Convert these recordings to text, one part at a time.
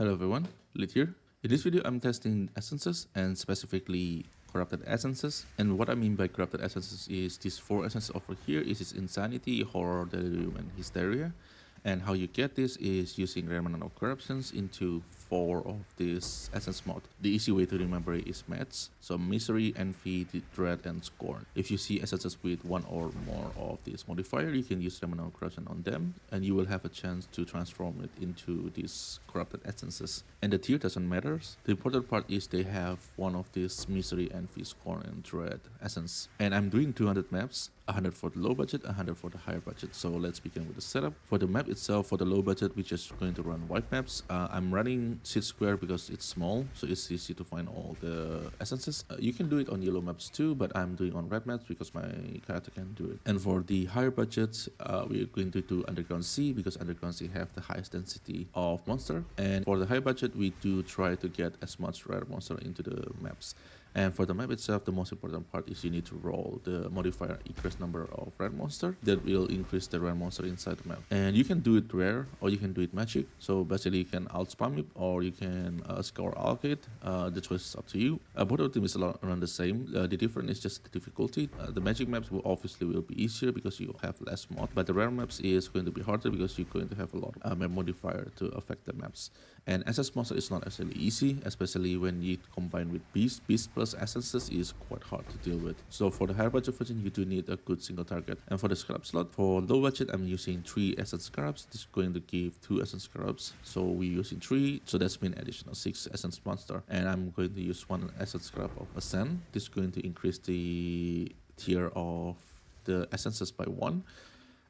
Hello everyone, Lit here. In this video, I'm testing essences and specifically corrupted essences. And what I mean by corrupted essences is these four essences over here is insanity, horror, delirium, and hysteria. And how you get this is using remnant of corruptions into four of this essence mod. The easy way to remember it is maths. So misery, envy, dread, and scorn. If you see essences with one or more of this modifier, you can use remnant of corruption on them, and you will have a chance to transform it into these corrupted essences. And the tier doesn't matter. The important part is they have one of these misery, envy, scorn, and dread essence. And I'm doing 200 maps, 100 for the low budget, 100 for the higher budget. So let's begin with the setup. For the map itself, for the low budget, we're just going to run white maps. I'm running seed square because it's small, so it's easy to find all the essences. You can do it on yellow maps too, but I'm doing on red maps because my character can do it. And for the higher budget, we're going to do underground sea because underground sea have the highest density of monster. And for the high budget, we do try to get as much rare monster into the maps. And for the map itself, the most important part is you need to roll the modifier increase number of rare monster that will increase the rare monster inside the map. And you can do it rare or you can do it magic. So basically you can alt spam it or you can score allocate. The choice is up to you. Both of them is around the same. The difference is just the difficulty. The magic maps will obviously be easier because you have less mod, but the rare maps is going to be harder because you're going to have a lot of map modifier to affect the maps. And SS monster is not necessarily easy, especially when you combine with beast. Beast plus essences is quite hard to deal with. So for the higher budget version, you do need a good single target. And for the scrap slot, for low budget, I'm using 3 essence scraps. This is going to give 2 essence scraps. So we're using 3, so that's mean additional 6 essence monster. And I'm going to use 1 essence scrap of ascend. This is going to increase the tier of the essences by 1.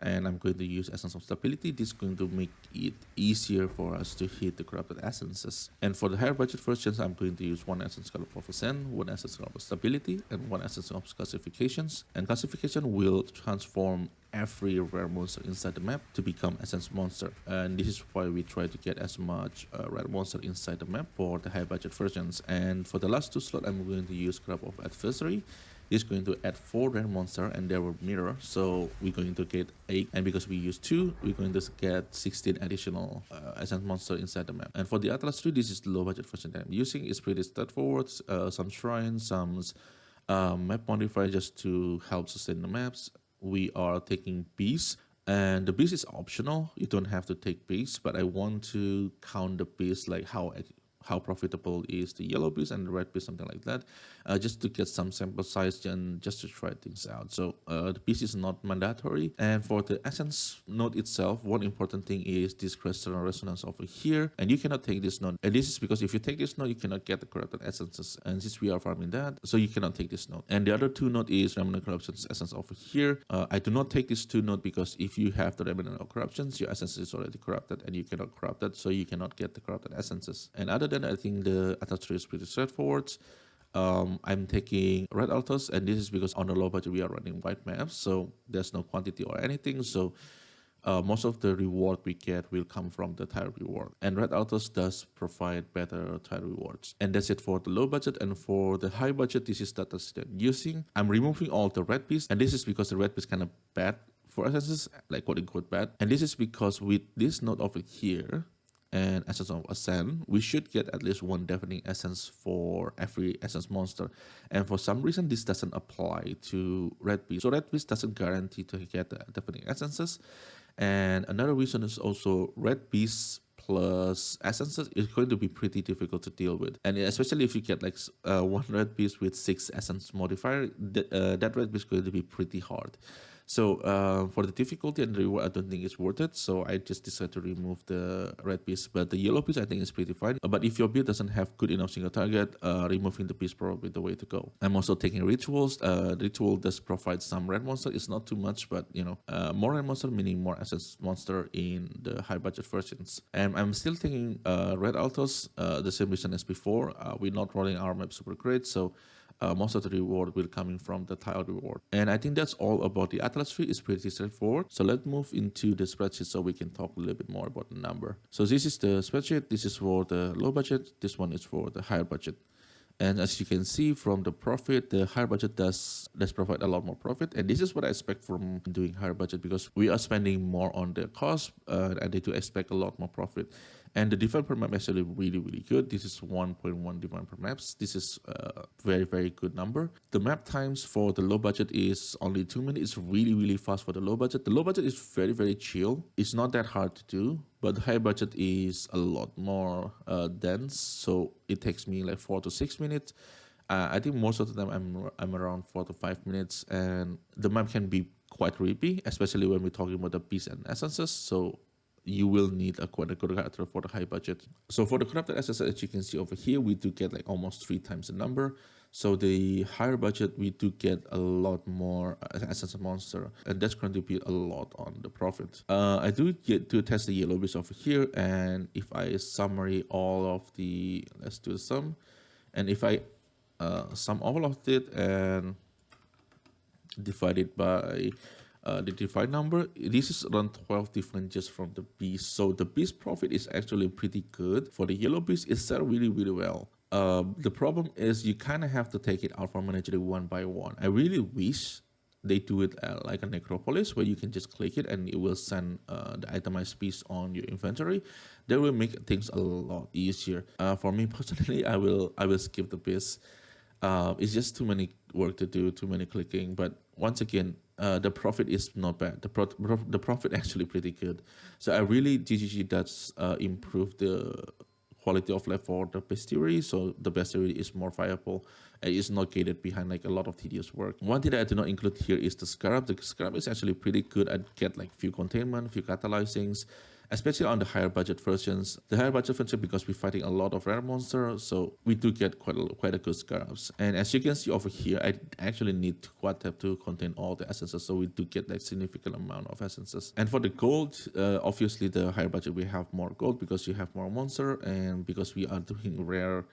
And I'm going to use Essence of Stability. This is going to make it easier for us to hit the corrupted essences. And for the higher budget versions, I'm going to use 1 Essence of Ascend, 1 Essence of Stability, and 1 Essence of Classifications. And Classification will transform every rare monster inside the map to become essence monster, and this is why we try to get as much rare monster inside the map for the high budget versions. And for the last 2 slot, I'm going to use Scrap of Adversary. It's going to add 4 rare monster and they will mirror, so we're going to get 8, and because we use 2, we're going to get 16 additional essence monster inside the map. And for the Atlas 3, this is the low budget version that I'm using. It's pretty straightforward. Some shrines, some map modifier just to help sustain the maps. We are taking beasts, and the beast is optional. You don't have to take beasts, but I want to count the beast, like how profitable is the yellow beast and the red beast, something like that, just to get some sample size and just to try things out. So the beast is not mandatory. And for the essence node itself, one important thing is this crystal resonance over here, and you cannot take this node. And this is because if you take this node, you cannot get the corrupted essences, and since we are farming that, so you cannot take this node. And the other 2 node is remnant corruptions essence over here. I do not take this 2 node because if you have the remnant of corruptions, your essence is already corrupted and you cannot corrupt it, so you cannot get the corrupted essences. And other than I think the attach tree is pretty straightforward. I'm taking red altos, and this is because on the low budget we are running white maps, so there's no quantity or anything. So most of the reward we get will come from the tire reward, and red altos does provide better tire rewards. And that's it for the low budget. And for the high budget, this is that I'm using. I'm removing all the red piece, and this is because the red piece kind of bad for essences, like quote unquote bad. And this is because with this node over here and Essence of Ascend, we should get at least 1 deafening essence for every essence monster. And for some reason, this doesn't apply to Red Beast. So Red Beast doesn't guarantee to get the deafening essences. And another reason is also Red Beast plus essences is going to be pretty difficult to deal with. And especially if you get like 1 red beast with 6 essence modifier, that red beast is going to be pretty hard. So for the difficulty and the reward, I don't think it's worth it. So I just decided to remove the red piece. But the yellow piece I think is pretty fine. But if your build doesn't have good enough single target, removing the piece probably the way to go. I'm also taking rituals. The ritual does provide some red monster. It's not too much, but you know, more red monster meaning more essence monster in the high budget versions. And I'm still taking red altos, the same reason as before. We're not rolling our map super great, so most of the reward will coming from the tile reward. And I think that's all about the Atlas tree. It's pretty straightforward. So let's move into the spreadsheet so we can talk a little bit more about the number. So this is the spreadsheet. This is for the low budget. This one is for the higher budget. And as you can see from the profit, the higher budget does provide a lot more profit. And this is what I expect from doing higher budget, because we are spending more on the cost and they do expect a lot more profit. And the define per map is actually really good. This is 1.1 define per maps. This is a very good number. The map times for the low budget is only 2 minutes. It's really fast for the low budget. The low budget is very chill. It's not that hard to do, but the high budget is a lot more dense, so it takes me like 4 to 6 minutes. I think most of the time I'm around 4 to 5 minutes, and the map can be quite creepy, especially when we're talking about the beasts and essences. So you will need a quite a good character for the high budget. So for the corrupted essences, as you can see over here, we do get like almost 3 times the number. So the higher budget, we do get a lot more essence monster, and that's going to be a lot on the profit. I do get to test the yellow beast over here, and if I summary all of the, let's do the sum, and if I sum all of it and divide it by the defined number, this is around 12 different just from the beast. So the beast profit is actually pretty good. For the yellow beast, it's set really well. The problem is you kind of have to take it out from manager one by one. I really wish they do it like a necropolis, where you can just click it and it will send the itemized piece on your inventory. That will make things a lot easier. For me personally, I will skip the beast. It's just too many work to do, too many clicking. But once again, the profit is not bad. The profit actually pretty good. So I really, GGG does improve the quality of life for the bestiary. So the bestiary is more viable and is not gated behind like a lot of tedious work. One thing that I do not include here is the scarab. The scarab is actually pretty good at get like few containment, few catalyzings, especially on the higher budget versions. The higher budget version, because we're fighting a lot of rare monsters, so we do get quite a good scarabs. And as you can see over here, I actually need to quad tap to contain all the essences, so we do get like significant amount of essences. And for the gold, obviously the higher budget we have more gold because you have more monster, and because we are doing rare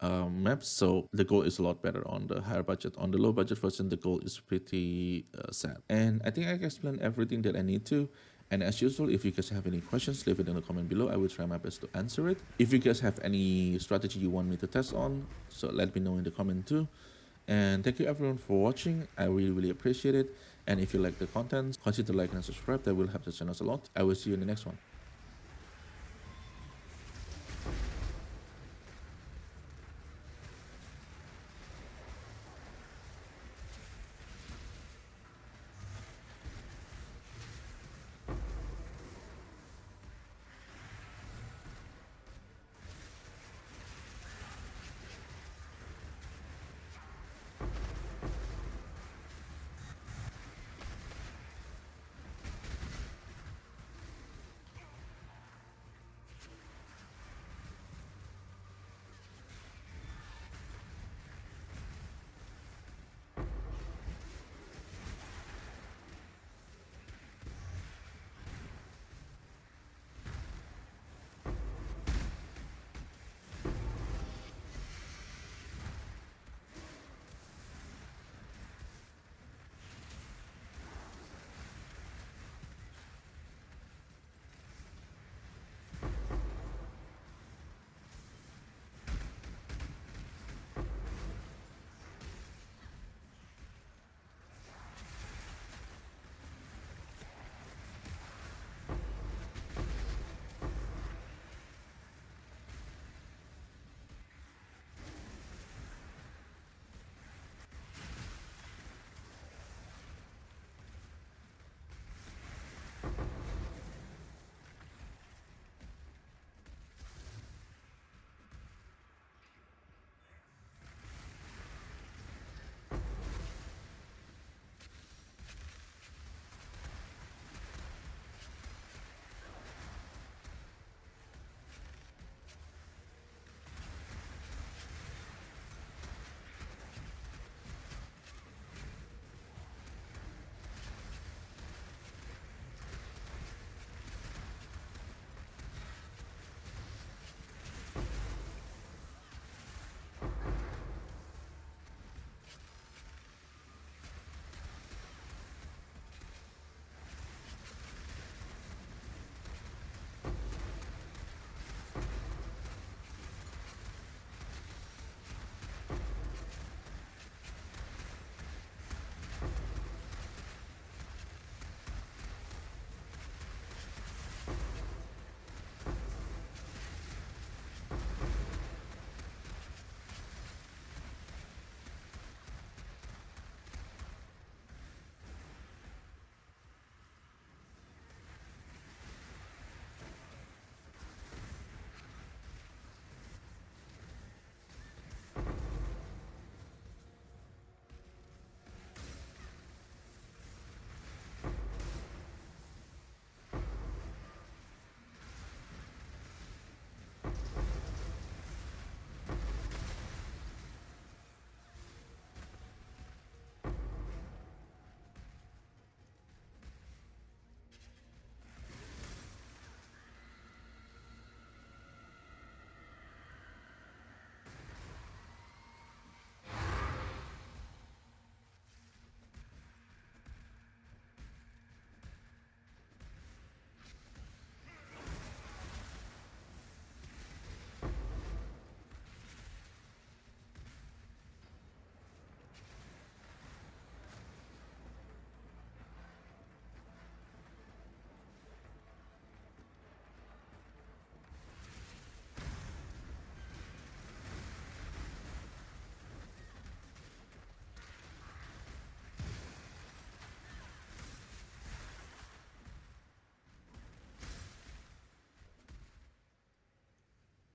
maps, so the goal is a lot better on the higher budget. On the low budget version, the goal is pretty sad. And I think I explained everything that I need to. And as usual, if you guys have any questions, leave it in the comment below. I will try my best to answer it. If you guys have any strategy you want me to test on, so let me know in the comment too. And thank you everyone for watching. I really appreciate it. And if you like the content, consider like and subscribe. That will help the channel a lot. I will see you in the next one.